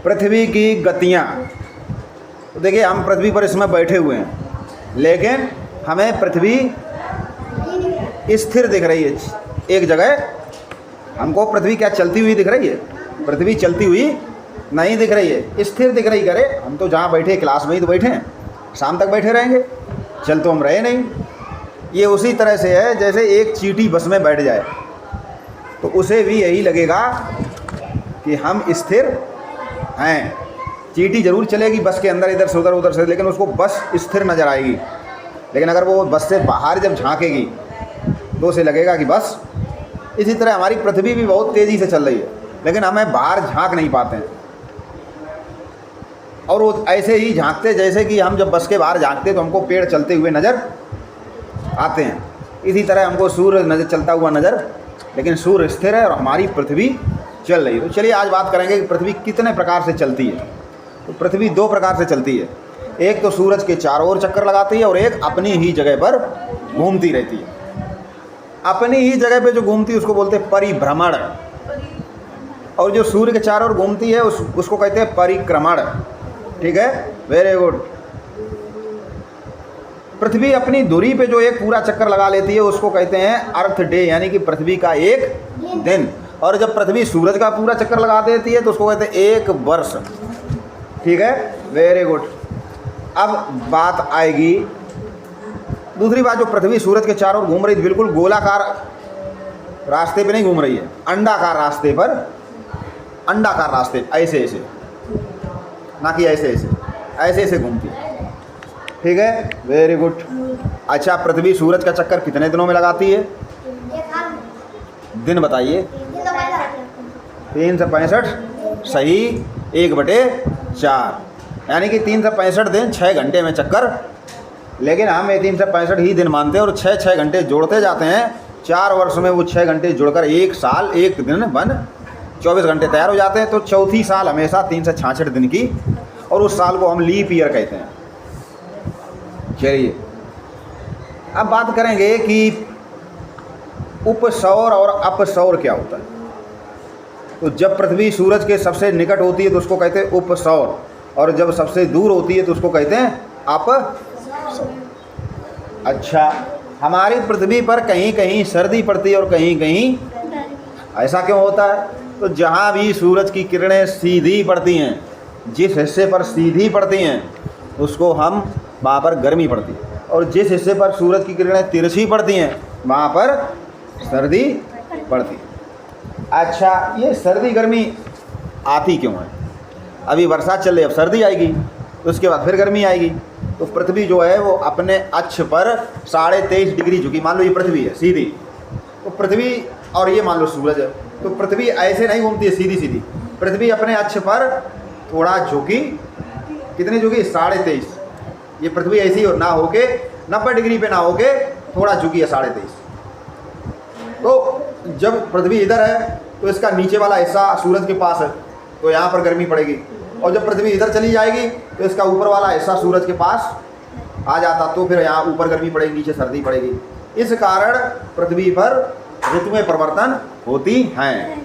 पृथ्वी की गतियाँ। तो देखिए हम पृथ्वी पर इसमें बैठे हुए हैं, लेकिन हमें पृथ्वी स्थिर दिख रही है एक जगह। हमको पृथ्वी क्या चलती हुई दिख रही है? पृथ्वी चलती हुई नहीं दिख रही है, स्थिर दिख रही। करे हम तो जहाँ बैठे क्लास में ही तो बैठे हैं, शाम तक बैठे रहेंगे, चल तो हम रहे नहीं। ये उसी तरह से है जैसे एक चींटी बस में बैठ जाए तो उसे भी यही लगेगा कि हम स्थिर हैं। चींटी जरूर चलेगी बस के अंदर, इधर से उधर उधर से, लेकिन उसको बस स्थिर नज़र आएगी। लेकिन अगर वो बस से बाहर जब झांकेगी तो उसे लगेगा कि बस। इसी तरह हमारी पृथ्वी भी बहुत तेज़ी से चल रही है, लेकिन हमें बाहर झांक नहीं पाते हैं। और वो ऐसे ही झांकते जैसे कि हम जब बस के बाहर झांकते तो हमको पेड़ चलते हुए नज़र आते हैं। इसी तरह हमको सूर्य नज़र चलता हुआ नज़र, लेकिन सूर्य स्थिर है और हमारी पृथ्वी चल रही है। तो चलिए आज बात करेंगे कि पृथ्वी कितने प्रकार से चलती है। तो पृथ्वी दो प्रकार से चलती है, एक तो सूरज के चारों ओर चक्कर लगाती है और एक अपनी ही जगह पर घूमती रहती है। अपनी ही जगह पे जो घूमती है उसको बोलते हैं परिभ्रमण, और जो सूर्य के चारों ओर घूमती है उसको कहते हैं परिक्रमण। ठीक है, वेरी गुड। पृथ्वी अपनी धुरी पे जो एक पूरा चक्कर लगा लेती है उसको कहते हैं अर्थ डे, यानी कि पृथ्वी का एक दिन। और जब पृथ्वी सूरज का पूरा चक्कर लगा देती है तो उसको कहते हैं एक वर्ष। ठीक है, वेरी गुड। अब बात आएगी दूसरी बात, जो पृथ्वी सूरज के चारों ओर घूम रही है बिल्कुल गोलाकार रास्ते पे नहीं घूम रही है, अंडाकार रास्ते पर, अंडाकार रास्ते, ऐसे ऐसे, ना कि ऐसे ऐसे, ऐसे ऐसे घूमती है। ठीक है, वेरी गुड। अच्छा, पृथ्वी सूरज का चक्कर कितने दिनों में लगाती है? दिन बताइए। 365। सही, 1/4, यानी कि 365 दिन 6 घंटे में चक्कर। लेकिन हम 365 ही दिन मानते हैं और 6 घंटे जोड़ते जाते हैं। 4 वर्ष में वो 6 घंटे जुड़कर 1 साल 1 दिन बन 24 घंटे तैयार हो जाते हैं। तो चौथी साल हमेशा 366 दिन की, और उस साल को हम लीप ईयर कहते हैं। चलिए अब बात करेंगे कि उपसौर और अपसौर क्या होता है। तो जब पृथ्वी सूरज के सबसे निकट होती है तो उसको कहते हैं उपसौर, और जब सबसे दूर होती है तो उसको कहते हैं अपसौर। अच्छा, हमारी पृथ्वी पर कहीं कहीं सर्दी पड़ती है और कहीं कहीं, ऐसा क्यों होता है? तो जहाँ भी सूरज की किरणें सीधी पड़ती हैं, जिस हिस्से पर सीधी पड़ती हैं उसको हम वहाँ पर गर्मी पड़ती है, और जिस हिस्से पर सूरज की किरणें तिरछी पड़ती हैं वहाँ पर सर्दी पड़ती है। अच्छा, ये सर्दी गर्मी आती क्यों है? अभी बरसात चल रही है, अब सर्दी आएगी, तो उसके बाद फिर गर्मी आएगी। तो पृथ्वी जो है वो अपने अक्ष पर 23.5 डिग्री झुकी। मान लो ये पृथ्वी है सीधी, तो पृथ्वी, और ये मान लो सूरज है, तो पृथ्वी ऐसे नहीं घूमती है सीधी सीधी। पृथ्वी अपने अक्ष पर थोड़ा झुकी, कितनी झुकी? 23.5। ये पृथ्वी ऐसी ना होके 90 डिग्री पे ना होके थोड़ा झुकी है 23.5। तो जब पृथ्वी इधर है तो इसका नीचे वाला हिस्सा सूरज के पास है, तो यहाँ पर गर्मी पड़ेगी। और जब पृथ्वी इधर चली जाएगी तो इसका ऊपर वाला हिस्सा सूरज के पास आ जाता, तो फिर यहाँ ऊपर गर्मी पड़ेगी, नीचे सर्दी पड़ेगी। इस कारण पृथ्वी पर ऋतुएं परिवर्तन होती हैं।